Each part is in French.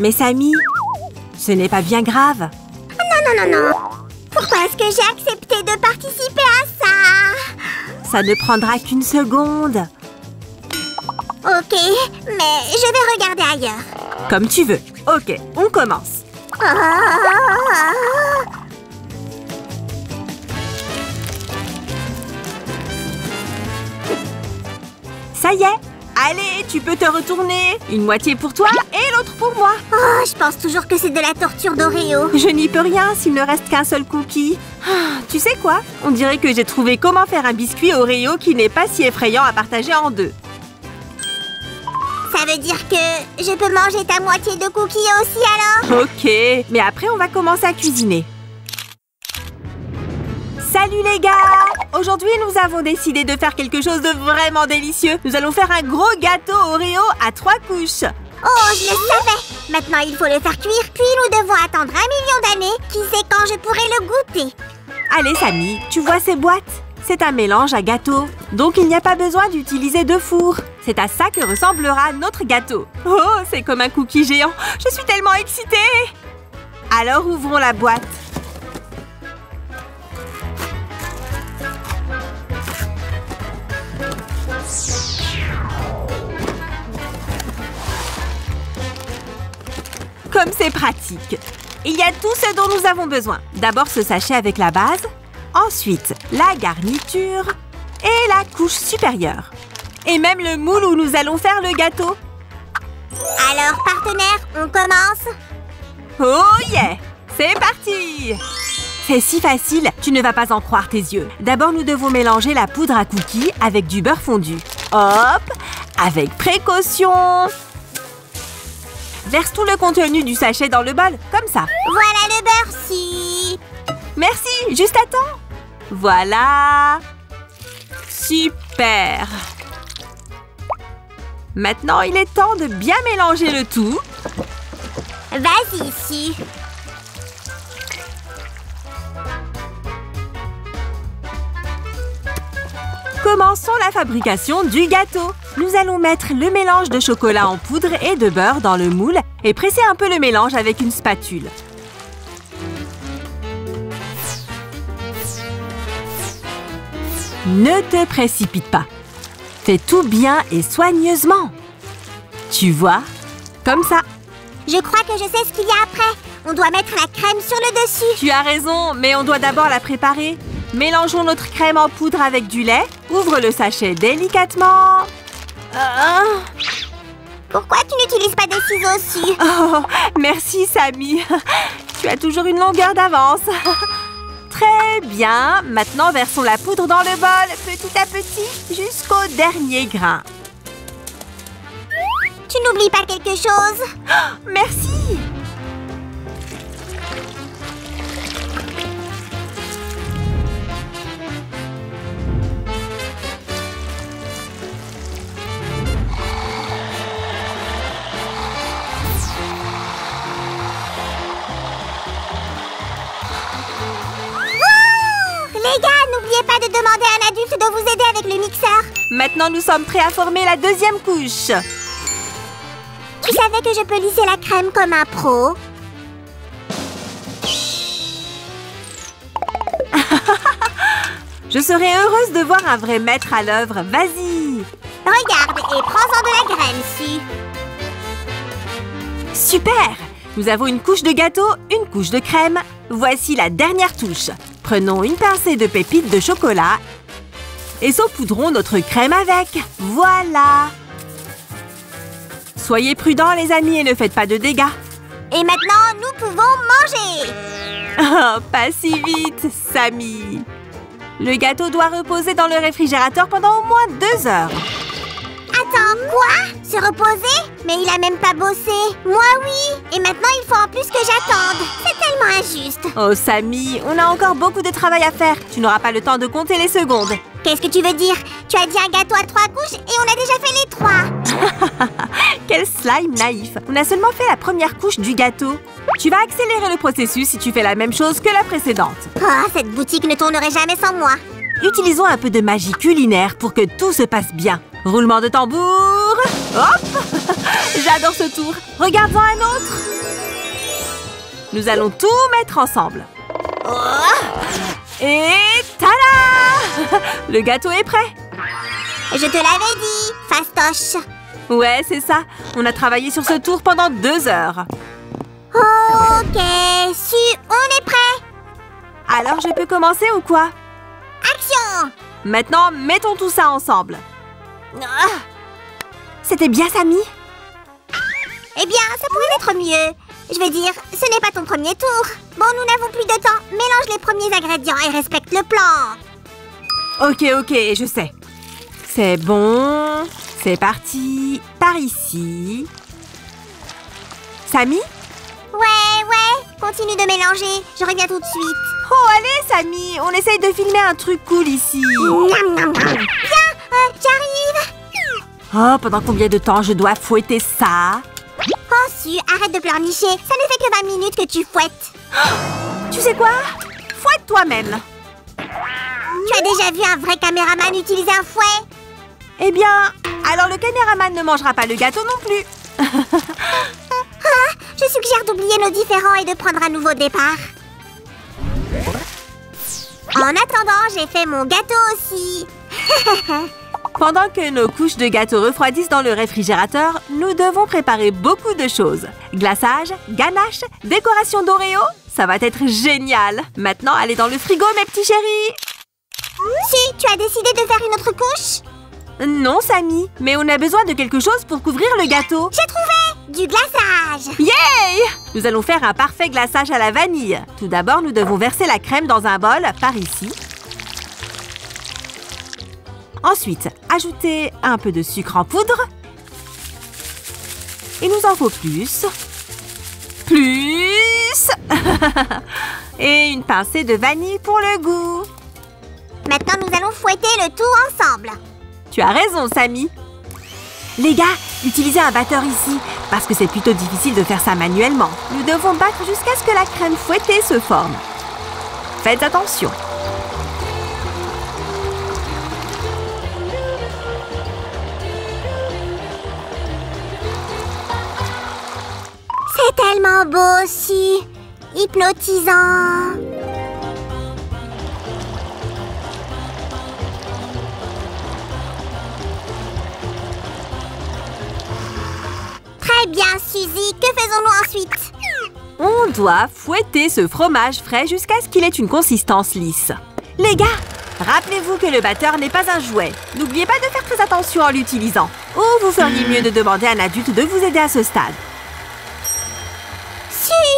Mais Samy, ce n'est pas bien grave. Non. Pourquoi est-ce que j'ai accepté de participer à ça? Ça ne prendra qu'une seconde. Ok, mais je vais regarder ailleurs. Comme tu veux. Ok, on commence. Ça y est. Allez, tu peux te retourner. Une moitié pour toi et l'autre pour moi. Oh, je pense toujours que c'est de la torture d'Oreo. Je n'y peux rien s'il ne reste qu'un seul cookie. Tu sais quoi? On dirait que j'ai trouvé comment faire un biscuit Oreo qui n'est pas si effrayant à partager en deux. Ça veut dire que je peux manger ta moitié de cookie aussi alors? Ok, mais après on va commencer à cuisiner. Salut les gars! Aujourd'hui, nous avons décidé de faire quelque chose de vraiment délicieux. Nous allons faire un gros gâteau Oreo à 3 couches. Oh, je le savais! Maintenant, il faut le faire cuire, puis nous devons attendre 1 million d'années. Qui sait quand je pourrai le goûter? Allez, Samy, tu vois ces boîtes? C'est un mélange à gâteau. Donc, il n'y a pas besoin d'utiliser de four. C'est à ça que ressemblera notre gâteau. Oh, c'est comme un cookie géant. Je suis tellement excitée! Alors, ouvrons la boîte. Comme c'est pratique. Il y a tout ce dont nous avons besoin. D'abord ce sachet avec la base, ensuite la garniture et la couche supérieure. Et même le moule où nous allons faire le gâteau. Alors, partenaire, on commence? Oh yeah! C'est parti! C'est si facile, tu ne vas pas en croire tes yeux. D'abord, nous devons mélanger la poudre à cookies avec du beurre fondu. Hop! Avec précaution! Verse tout le contenu du sachet dans le bol, comme ça. Voilà le beurre-ci. Merci, juste à temps. Voilà. Super. Maintenant, il est temps de bien mélanger le tout. Vas-y, ici. Commençons la fabrication du gâteau. Nous allons mettre le mélange de chocolat en poudre et de beurre dans le moule et presser un peu le mélange avec une spatule. Ne te précipite pas. Fais tout bien et soigneusement. Tu vois? Comme ça. Je crois que je sais ce qu'il y a après. On doit mettre la crème sur le dessus. Tu as raison, mais on doit d'abord la préparer. Mélangeons notre crème en poudre avec du lait. Ouvre le sachet délicatement. Pourquoi tu n'utilises pas des ciseaux aussi? Oh, merci, Samy. Tu as toujours une longueur d'avance. Très bien. Maintenant, versons la poudre dans le bol, petit à petit, jusqu'au dernier grain. Tu n'oublies pas quelque chose? Merci. Les gars, n'oubliez pas de demander à un adulte de vous aider avec le mixeur. Maintenant, nous sommes prêts à former la deuxième couche. Tu savais que je peux lisser la crème comme un pro? Je serais heureuse de voir un vrai maître à l'œuvre. Vas-y. Regarde et prends-en de la graine, si. Super! Nous avons une couche de gâteau, une couche de crème. Voici la dernière touche. Prenons une pincée de pépites de chocolat et saupoudrons notre crème avec. Voilà! Soyez prudents, les amis, et ne faites pas de dégâts. Et maintenant, nous pouvons manger. Oh, pas si vite, Samy. Le gâteau doit reposer dans le réfrigérateur pendant au moins 2 heures. Attends, quoi? Se reposer? Mais il a même pas bossé. Moi, oui. Et maintenant, il faut en plus que j'attende. C'est tellement injuste. Oh, Samy, on a encore beaucoup de travail à faire. Tu n'auras pas le temps de compter les secondes. Qu'est-ce que tu veux dire? Tu as dit un gâteau à 3 couches et on a déjà fait les 3. Quel slime naïf. On a seulement fait la première couche du gâteau. Tu vas accélérer le processus si tu fais la même chose que la précédente. Oh, cette boutique ne tournerait jamais sans moi. Utilisons un peu de magie culinaire pour que tout se passe bien. Roulement de tambour. Hop! J'adore ce tour. Regarde-en un autre. Nous allons tout mettre ensemble. Et tada! Le gâteau est prêt. Je te l'avais dit, fastoche. Ouais, c'est ça. On a travaillé sur ce tour pendant 2 heures. Ok, on est prêt. Alors, je peux commencer ou quoi? Action! Maintenant, mettons tout ça ensemble. C'était bien, Samy? Eh bien, ça pourrait être mieux. Je veux dire, ce n'est pas ton premier tour. Bon, nous n'avons plus de temps. Mélange les premiers ingrédients et respecte le plan. Ok, je sais. C'est bon. C'est parti. Par ici. Samy? Ouais. Continue de mélanger. Je reviens tout de suite. Oh, allez, Samy. On essaye de filmer un truc cool ici. Viens, j'arrive. Oh, pendant combien de temps je dois fouetter ça? Oh, arrête de pleurnicher. Ça ne fait que 20 minutes que tu fouettes. Tu sais quoi? Fouette toi-même. Tu as déjà vu un vrai caméraman utiliser un fouet? Eh bien, alors le caméraman ne mangera pas le gâteau non plus. Je suggère d'oublier nos différends et de prendre un nouveau départ. En attendant, j'ai fait mon gâteau aussi. Pendant que nos couches de gâteau refroidissent dans le réfrigérateur, nous devons préparer beaucoup de choses. Glaçage, ganache, décoration d'Oreo, ça va être génial. Maintenant, allez dans le frigo, mes petits chéris. Si, tu as décidé de faire une autre couche? Non, Samy, mais on a besoin de quelque chose pour couvrir le gâteau. J'ai trouvé! Du glaçage! Yay! Nous allons faire un parfait glaçage à la vanille. Tout d'abord, nous devons verser la crème dans un bol, par ici. Ensuite, ajouter un peu de sucre en poudre. Il nous en faut plus. Et une pincée de vanille pour le goût. Maintenant, nous allons fouetter le tout ensemble. Tu as raison, Samy. Les gars, utilisez un batteur ici, parce que c'est plutôt difficile de faire ça manuellement. Nous devons battre jusqu'à ce que la crème fouettée se forme. Faites attention. C'est tellement beau aussi. Hypnotisant. Très bien, Suzy. Que faisons-nous ensuite? On doit fouetter ce fromage frais jusqu'à ce qu'il ait une consistance lisse. Les gars, rappelez-vous que le batteur n'est pas un jouet. N'oubliez pas de faire très attention en l'utilisant. Ou vous feriez mieux de demander à un adulte de vous aider à ce stade.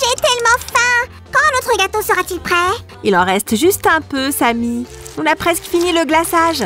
J'ai tellement faim. Quand notre gâteau sera-t-il prêt? Il en reste juste un peu, Samy. On a presque fini le glaçage.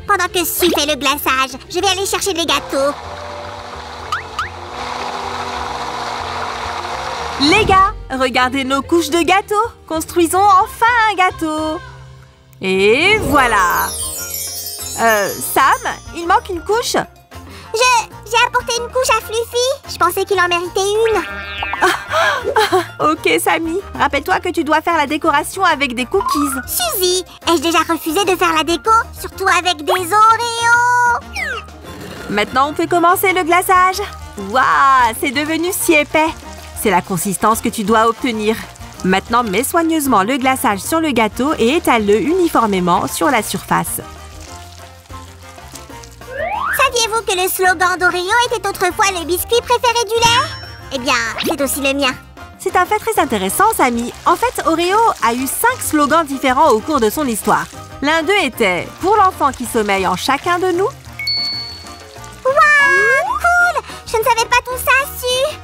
Pendant que Su fait le glaçage, je vais aller chercher les gâteaux. Les gars, regardez nos couches de gâteau. Construisons enfin un gâteau. Et voilà. Sam, il manque une couche. J'ai apporté une couche à Fluffy. Je pensais qu'il en méritait une. Ok, Samy. Rappelle-toi que tu dois faire la décoration avec des cookies. Suzy, ai-je déjà refusé de faire la déco? Surtout avec des Oreos. Maintenant, on peut commencer le glaçage. Waouh, c'est devenu si épais. C'est la consistance que tu dois obtenir. Maintenant, mets soigneusement le glaçage sur le gâteau et étale-le uniformément sur la surface. Saviez-vous que le slogan d'Oreo était autrefois le biscuit préféré du lait? Eh bien, c'est aussi le mien. C'est un fait très intéressant, Samy. En fait, Oreo a eu 5 slogans différents au cours de son histoire. L'un d'eux était « Pour l'enfant qui sommeille en chacun de nous ». Waouh, cool! Je ne savais pas tout ça, Su.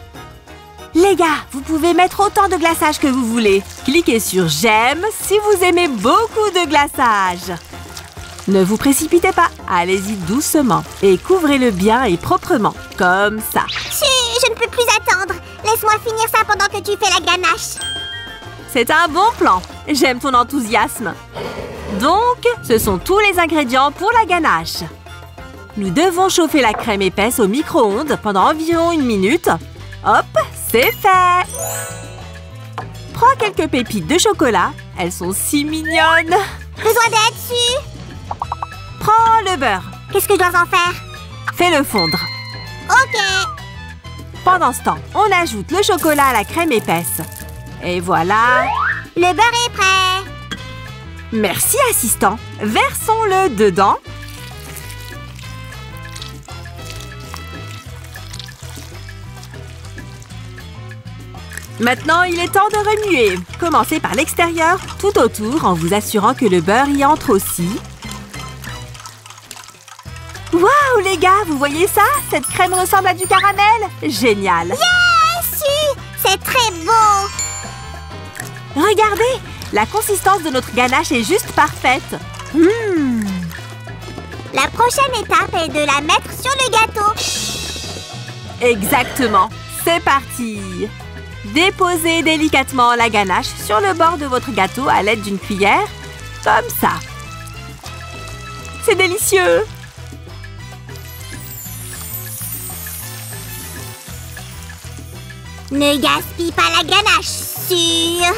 Les gars, vous pouvez mettre autant de glaçage que vous voulez. Cliquez sur « J'aime » si vous aimez beaucoup de glaçage. Ne vous précipitez pas, allez-y doucement et couvrez-le bien et proprement, comme ça. Je ne peux plus attendre. Laisse-moi finir ça pendant que tu fais la ganache. C'est un bon plan. J'aime ton enthousiasme. Donc, ce sont tous les ingrédients pour la ganache. Nous devons chauffer la crème épaisse au micro-ondes pendant environ 1 minute. Hop, c'est fait. Prends quelques pépites de chocolat. Elles sont si mignonnes. Besoin d'aide, Su? Prends le beurre. Qu'est-ce que je dois en faire? Fais-le fondre. Ok. Pendant ce temps, on ajoute le chocolat à la crème épaisse. Et voilà. Le beurre est prêt. Merci, assistant. Versons-le dedans. Maintenant, il est temps de remuer. Commencez par l'extérieur, tout autour, en vous assurant que le beurre y entre aussi. Waouh, les gars, vous voyez ça? Cette crème ressemble à du caramel. Génial. Yes! C'est très beau. Regardez, la consistance de notre ganache est juste parfaite. La prochaine étape est de la mettre sur le gâteau. Exactement. C'est parti. Déposez délicatement la ganache sur le bord de votre gâteau à l'aide d'une cuillère, comme ça. C'est délicieux. Ne gaspille pas la ganache, sûr.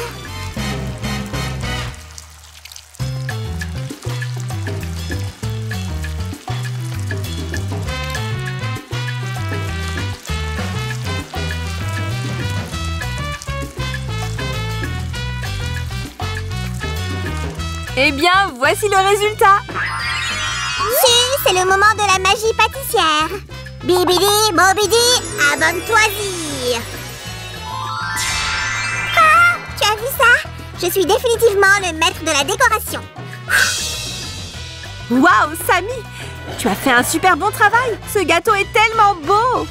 Eh bien, voici le résultat. C'est le moment de la magie pâtissière. Bibidi, bobidi, abonne-toi-y. Ah, tu as vu ça? Je suis définitivement le maître de la décoration. Waouh, Samy, tu as fait un super bon travail. Ce gâteau est tellement beau.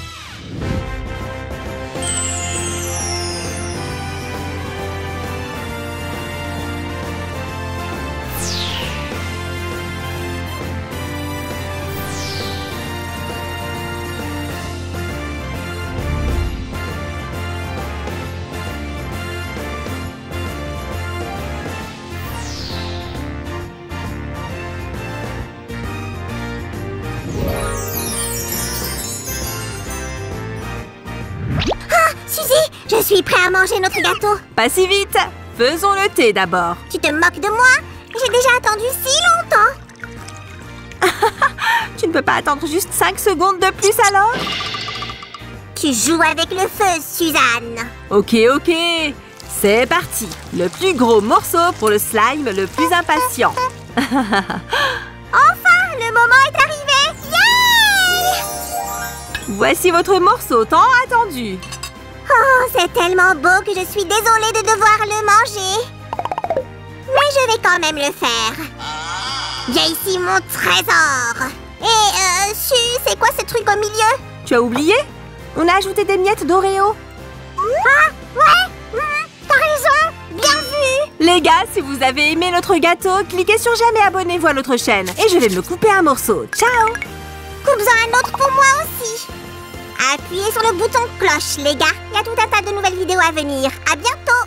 Je suis prêt à manger notre gâteau. Pas si vite. Faisons le thé d'abord. Tu te moques de moi? J'ai déjà attendu si longtemps. Tu ne peux pas attendre juste 5 secondes de plus alors? Tu joues avec le feu, Suzanne. Ok. C'est parti. Le plus gros morceau pour le slime le plus impatient. Enfin, le moment est arrivé. Yay! Voici votre morceau tant attendu. Oh, c'est tellement beau que je suis désolée de devoir le manger. Mais je vais quand même le faire. J'ai ici mon trésor. Et, c'est quoi ce truc au milieu? Tu as oublié? On a ajouté des miettes d'Oreo. Ah, ouais, t'as raison, bien vu. Les gars, si vous avez aimé notre gâteau, cliquez sur j'aime et abonnez-vous à notre chaîne. Et je vais me couper un morceau. Ciao! Coupe-en un autre pour moi aussi. Appuyez sur le bouton cloche, les gars. Il y a tout un tas de nouvelles vidéos à venir. À bientôt!